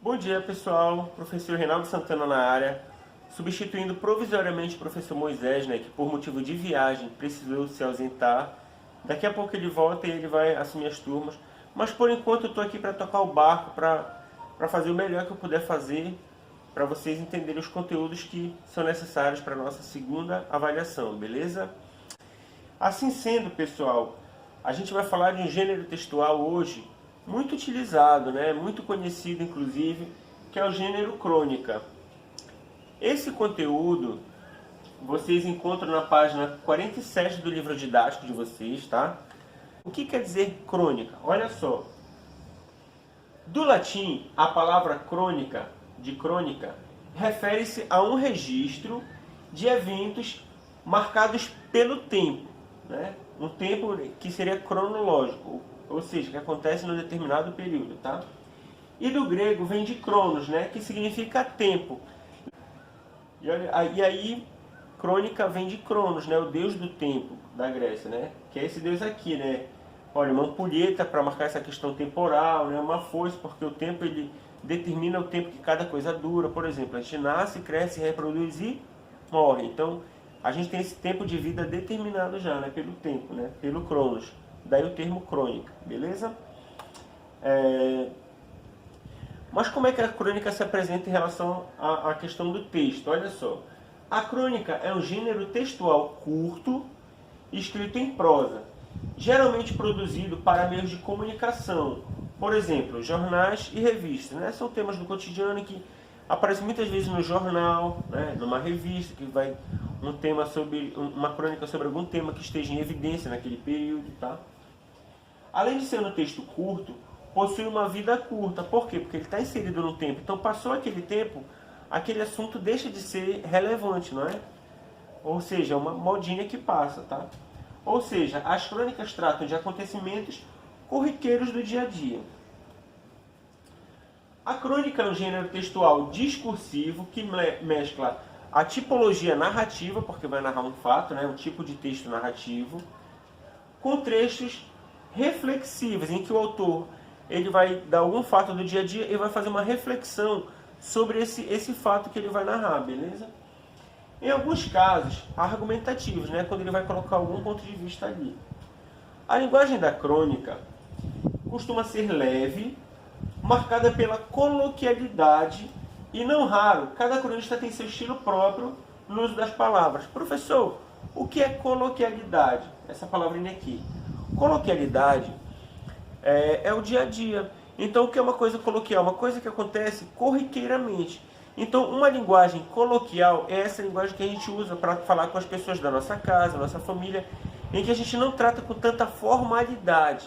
Bom dia, pessoal. Professor Reinaldo Santana na área, substituindo provisoriamente o professor Moisés, que por motivo de viagem precisou se ausentar. Daqui a pouco ele volta e ele vai assumir as turmas. Mas por enquanto eu estou aqui para tocar o barco, para fazer o melhor que eu puder fazer, para vocês entenderem os conteúdos que são necessários para a nossa segunda avaliação, beleza? Assim sendo, pessoal, a gente vai falar de um gênero textual hoje muito utilizado, muito conhecido inclusive, que é o gênero crônica. Esse conteúdo vocês encontram na página 47 do livro didático de vocês, tá? O que quer dizer crônica? Olha só. Do latim, a palavra crônica, de crônica, refere-se a um registro de eventos marcados pelo tempo, um tempo que seria cronológico, ou seja, que acontece num determinado período, tá? E do grego vem de cronos, que significa tempo. E aí, crônica vem de Cronos, o deus do tempo da Grécia, que é esse deus aqui, Olha, uma ampulheta para marcar essa questão temporal, uma foice, porque o tempo ele determina o tempo que cada coisa dura. Por exemplo, a gente nasce, cresce, reproduz e morre. Então, a gente tem esse tempo de vida determinado já, pelo tempo, pelo Cronos. Daí o termo crônica, beleza? Mas como é que a crônica se apresenta em relação à questão do texto? Olha só. A crônica é um gênero textual curto, escrito em prosa, geralmente produzido para meios de comunicação. Por exemplo, jornais e revistas. São temas do cotidiano que aparecem muitas vezes no jornal, numa revista, que vai uma crônica sobre algum tema que esteja em evidência naquele período, tá? Além de ser um texto curto, possui uma vida curta. Por quê? Porque ele está inserido no tempo. Então, passou aquele tempo, aquele assunto deixa de ser relevante, não é? Ou seja, é uma modinha que passa, tá? Ou seja, as crônicas tratam de acontecimentos corriqueiros do dia a dia. A crônica é um gênero textual discursivo que mescla a tipologia narrativa, porque vai narrar um fato, um tipo de texto narrativo, com trechos reflexivos, em que o autor ele vai dar algum fato do dia a dia e vai fazer uma reflexão sobre esse fato que ele vai narrar, beleza? Em alguns casos, argumentativos, quando ele vai colocar algum ponto de vista ali. A linguagem da crônica costuma ser leve, marcada pela coloquialidade e, não raro, cada cronista tem seu estilo próprio no uso das palavras. Professor, o que é coloquialidade? Essa palavrinha aqui. Coloquialidade é o dia a dia. Então, o que é uma coisa coloquial? Uma coisa que acontece corriqueiramente. Então, uma linguagem coloquial é essa linguagem que a gente usa para falar com as pessoas da nossa casa, nossa família, em que a gente não trata com tanta formalidade.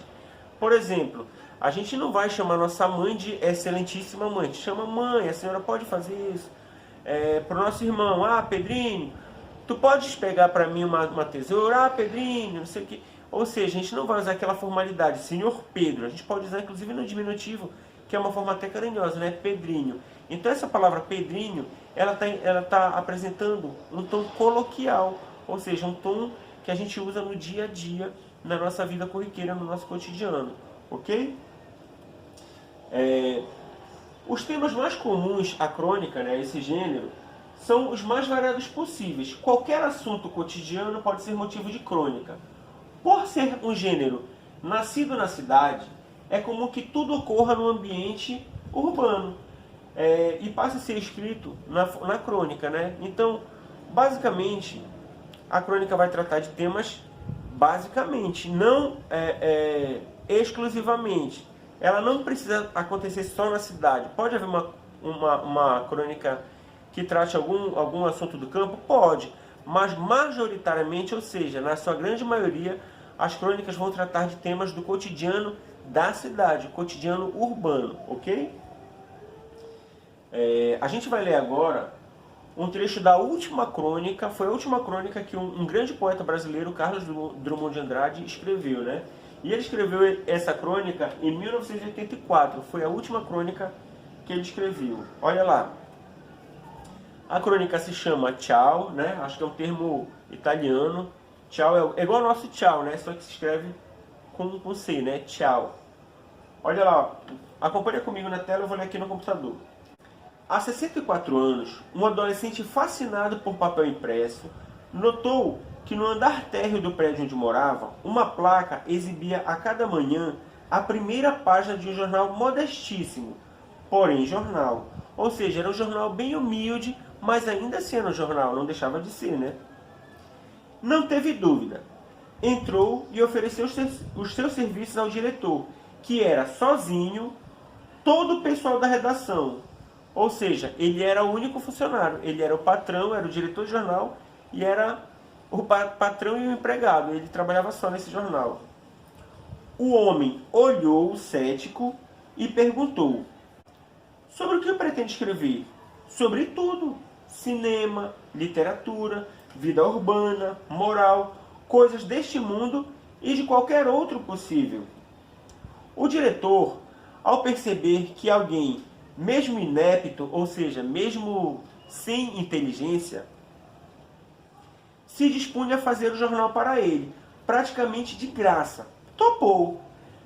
Por exemplo, a gente não vai chamar nossa mãe de excelentíssima mãe. A gente chama mãe, a senhora pode fazer isso. Para o nosso irmão, Pedrinho, tu podes pegar para mim uma tesoura? Pedrinho, não sei o que. Ou seja, a gente não vai usar aquela formalidade, senhor Pedro. A gente pode usar inclusive no diminutivo, que é uma forma até carinhosa, Pedrinho. Então essa palavra Pedrinho, ela tá apresentando um tom coloquial, ou seja, um tom que a gente usa no dia a dia, na nossa vida corriqueira, no nosso cotidiano, ok? Os temas mais comuns à crônica, esse gênero, são os mais variados possíveis. Qualquer assunto cotidiano pode ser motivo de crônica. Por ser um gênero nascido na cidade, é comum que tudo ocorra no ambiente urbano e passe a ser escrito na crônica, Então, basicamente, a crônica vai tratar de temas basicamente, não exclusivamente. Ela não precisa acontecer só na cidade. Pode haver uma crônica que trate algum assunto do campo? Pode. Mas majoritariamente, ou seja, na sua grande maioria, as crônicas vão tratar de temas do cotidiano da cidade, cotidiano urbano, ok? A gente vai ler agora um trecho da última crônica, foi a última crônica que um grande poeta brasileiro, Carlos Drummond de Andrade, escreveu, E ele escreveu essa crônica em 1984, foi a última crônica que ele escreveu. Olha lá. A crônica se chama Tchau, Acho que é um termo italiano. Tchau é igual ao nosso tchau, Só que se escreve com C, Tchau. Olha lá, acompanha comigo na tela, eu vou ler aqui no computador. Há 64 anos, um adolescente fascinado por papel impresso notou que no andar térreo do prédio onde morava, uma placa exibia a cada manhã a primeira página de um jornal modestíssimo, porém jornal. Ou seja, era um jornal bem humilde, mas ainda assim era um jornal, não deixava de ser, né? Não teve dúvida. Entrou e ofereceu os seus serviços ao diretor, que era sozinho todo o pessoal da redação. Ou seja, ele era o único funcionário. Ele era o patrão, era o diretor do jornal e era o patrão e o empregado. Ele trabalhava só nesse jornal. O homem olhou cético e perguntou: sobre o que eu pretendo escrever? Sobre tudo. Cinema, literatura, vida urbana, moral, coisas deste mundo e de qualquer outro possível. O diretor, ao perceber que alguém, mesmo inepto, ou seja, mesmo sem inteligência, se dispunha a fazer o jornal para ele, praticamente de graça, topou.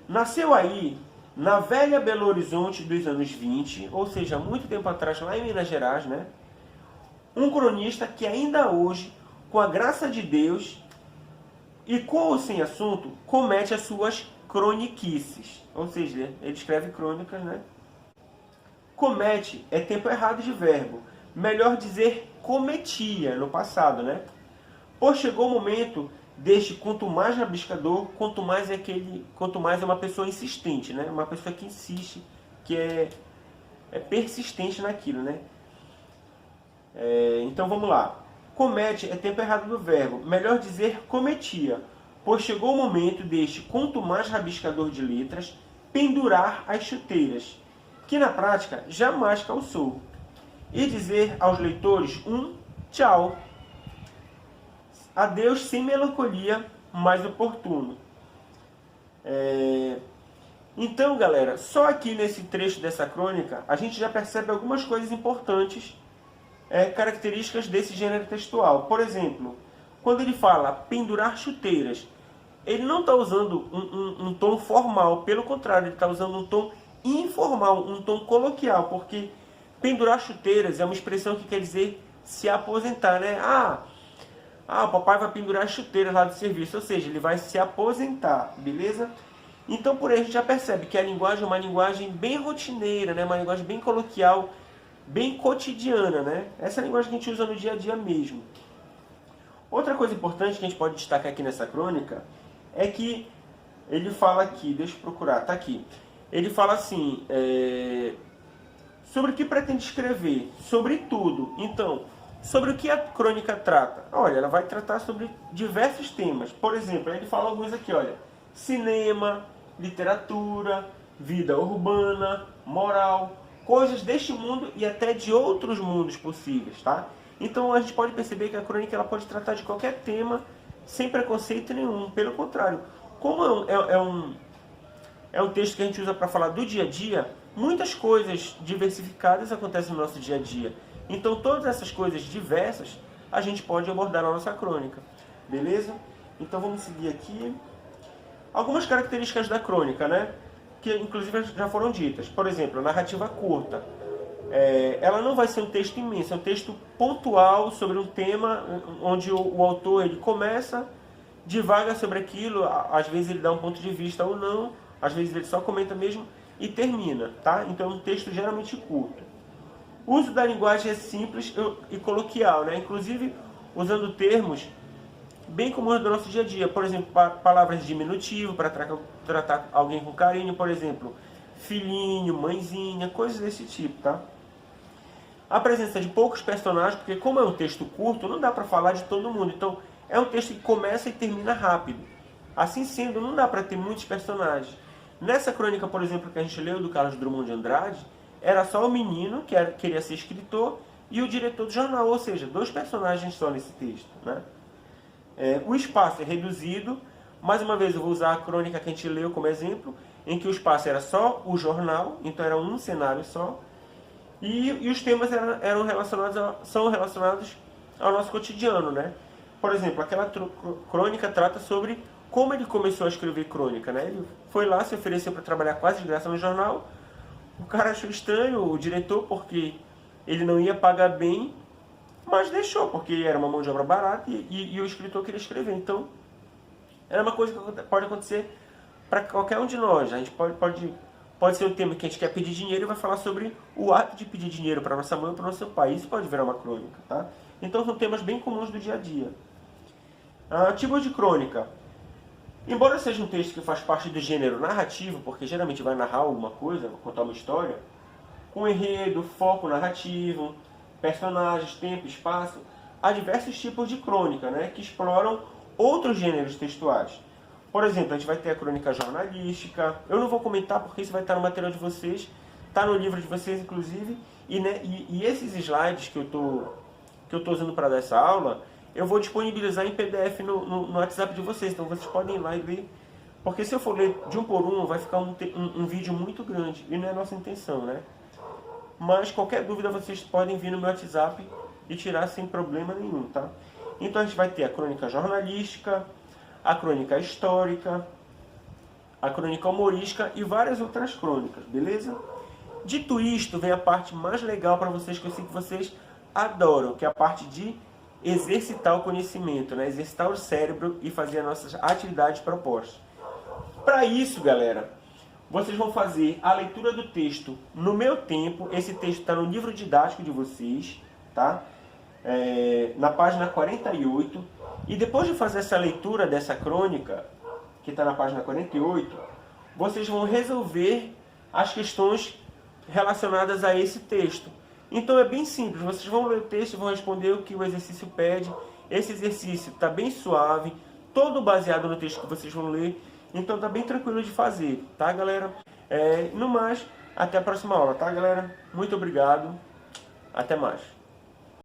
Nasceu aí, na velha Belo Horizonte dos anos 20, ou seja, muito tempo atrás, lá em Minas Gerais, né? Um cronista que ainda hoje, com a graça de Deus e com ou sem assunto, comete as suas croniquices. Ou seja, ele escreve crônicas, né? Comete é tempo errado de verbo. Melhor dizer cometia no passado, né? Pois chegou o momento deste quanto mais rabiscador, quanto mais é uma pessoa insistente, né? Uma pessoa que insiste, que é persistente naquilo, né? Então vamos lá. Comete é tempo errado do verbo. Melhor dizer cometia. Pois chegou o momento deste quanto mais rabiscador de letras pendurar as chuteiras, que na prática jamais calçou, e dizer aos leitores um tchau. Adeus sem melancolia, mais oportuno. Então, galera, só aqui nesse trecho dessa crônica a gente já percebe algumas coisas importantes, características desse gênero textual. Por exemplo, quando ele fala pendurar chuteiras, ele não está usando um tom formal, pelo contrário, ele está usando um tom informal, um tom coloquial, porque pendurar chuteiras é uma expressão que quer dizer se aposentar, né? O papai vai pendurar as chuteiras lá do serviço, ou seja, ele vai se aposentar, beleza? Então, por aí a gente já percebe que a linguagem é uma linguagem bem rotineira, né? Uma linguagem bem coloquial, bem cotidiana, né? Essa é a linguagem que a gente usa no dia a dia mesmo. Outra coisa importante que a gente pode destacar aqui nessa crônica é que ele fala aqui, deixa eu procurar, tá aqui. Ele fala assim, sobre o que pretende escrever? Sobre tudo. Então, sobre o que a crônica trata? Olha, ela vai tratar sobre diversos temas. Por exemplo, ele fala alguns aqui, olha. Cinema, literatura, vida urbana, moral, coisas deste mundo e até de outros mundos possíveis, tá? Então a gente pode perceber que a crônica ela pode tratar de qualquer tema sem preconceito nenhum. Pelo contrário, como é um texto que a gente usa para falar do dia a dia, muitas coisas diversificadas acontecem no nosso dia a dia. Então todas essas coisas diversas a gente pode abordar na nossa crônica, beleza? Então vamos seguir aqui. Algumas características da crônica, né? Que inclusive já foram ditas. Por exemplo, a narrativa curta. Ela não vai ser um texto imenso, é um texto pontual sobre um tema onde o autor ele começa, divaga sobre aquilo, às vezes ele dá um ponto de vista ou não, às vezes ele só comenta mesmo e termina, tá? Então é um texto geralmente curto. O uso da linguagem é simples e coloquial, né? Inclusive usando termos bem comuns do nosso dia a dia. Por exemplo, palavras de diminutivo para tratar alguém com carinho, por exemplo, filhinho, mãezinha, coisas desse tipo, tá? A presença de poucos personagens, porque como é um texto curto, não dá para falar de todo mundo. Então, é um texto que começa e termina rápido. Assim sendo, não dá para ter muitos personagens. Nessa crônica, por exemplo, que a gente leu do Carlos Drummond de Andrade, era só o menino, que queria ser escritor, e o diretor do jornal, ou seja, 2 personagens só nesse texto, né? O espaço é reduzido. Mais uma vez, eu vou usar a crônica que a gente leu como exemplo, em que o espaço era só o jornal, então era um cenário só. E os temas são relacionados ao nosso cotidiano, né? Por exemplo, aquela crônica trata sobre como ele começou a escrever crônica, né? Ele foi lá, se ofereceu para trabalhar quase de graça no jornal. O cara achou estranho, o diretor, porque ele não ia pagar bem, mas deixou, porque era uma mão de obra barata e o escritor queria escrever. Então, é uma coisa que pode acontecer para qualquer um de nós. A gente pode ser um tema que a gente quer pedir dinheiro e vai falar sobre o ato de pedir dinheiro para nossa mãe ou para o nosso pai. Isso pode virar uma crônica, tá? Então, são temas bem comuns do dia a dia. Tipos de crônica. Embora seja um texto que faz parte do gênero narrativo, porque geralmente vai narrar alguma coisa, contar uma história, com enredo, foco narrativo, personagens, tempo, espaço, há diversos tipos de crônica, né, que exploram outros gêneros textuais. Por exemplo, a gente vai ter a crônica jornalística. Eu não vou comentar porque isso vai estar no material de vocês, está no livro de vocês, inclusive, e esses slides que eu tô usando para dar essa aula, eu vou disponibilizar em PDF no WhatsApp de vocês, então vocês podem ir lá e ler. Porque se eu for ler de um por um, vai ficar um vídeo muito grande, e não é a nossa intenção, né? Mas qualquer dúvida vocês podem vir no meu WhatsApp e tirar sem problema nenhum, tá? Então a gente vai ter a crônica jornalística, a crônica histórica, a crônica humorística e várias outras crônicas, beleza? Dito isto, vem a parte mais legal para vocês, que eu sei que vocês adoram, que é a parte de exercitar o conhecimento, né? Exercitar o cérebro e fazer as nossas atividades propostas. Para isso, galera, vocês vão fazer a leitura do texto no meu tempo. Esse texto está no livro didático de vocês, tá? Na página 48. E depois de fazer essa leitura dessa crônica, que está na página 48, vocês vão resolver as questões relacionadas a esse texto. Então é bem simples, vocês vão ler o texto e vão responder o que o exercício pede. Esse exercício está bem suave, todo baseado no texto que vocês vão ler, então está bem tranquilo de fazer, tá, galera? No mais, até a próxima aula, tá, galera? Muito obrigado, até mais.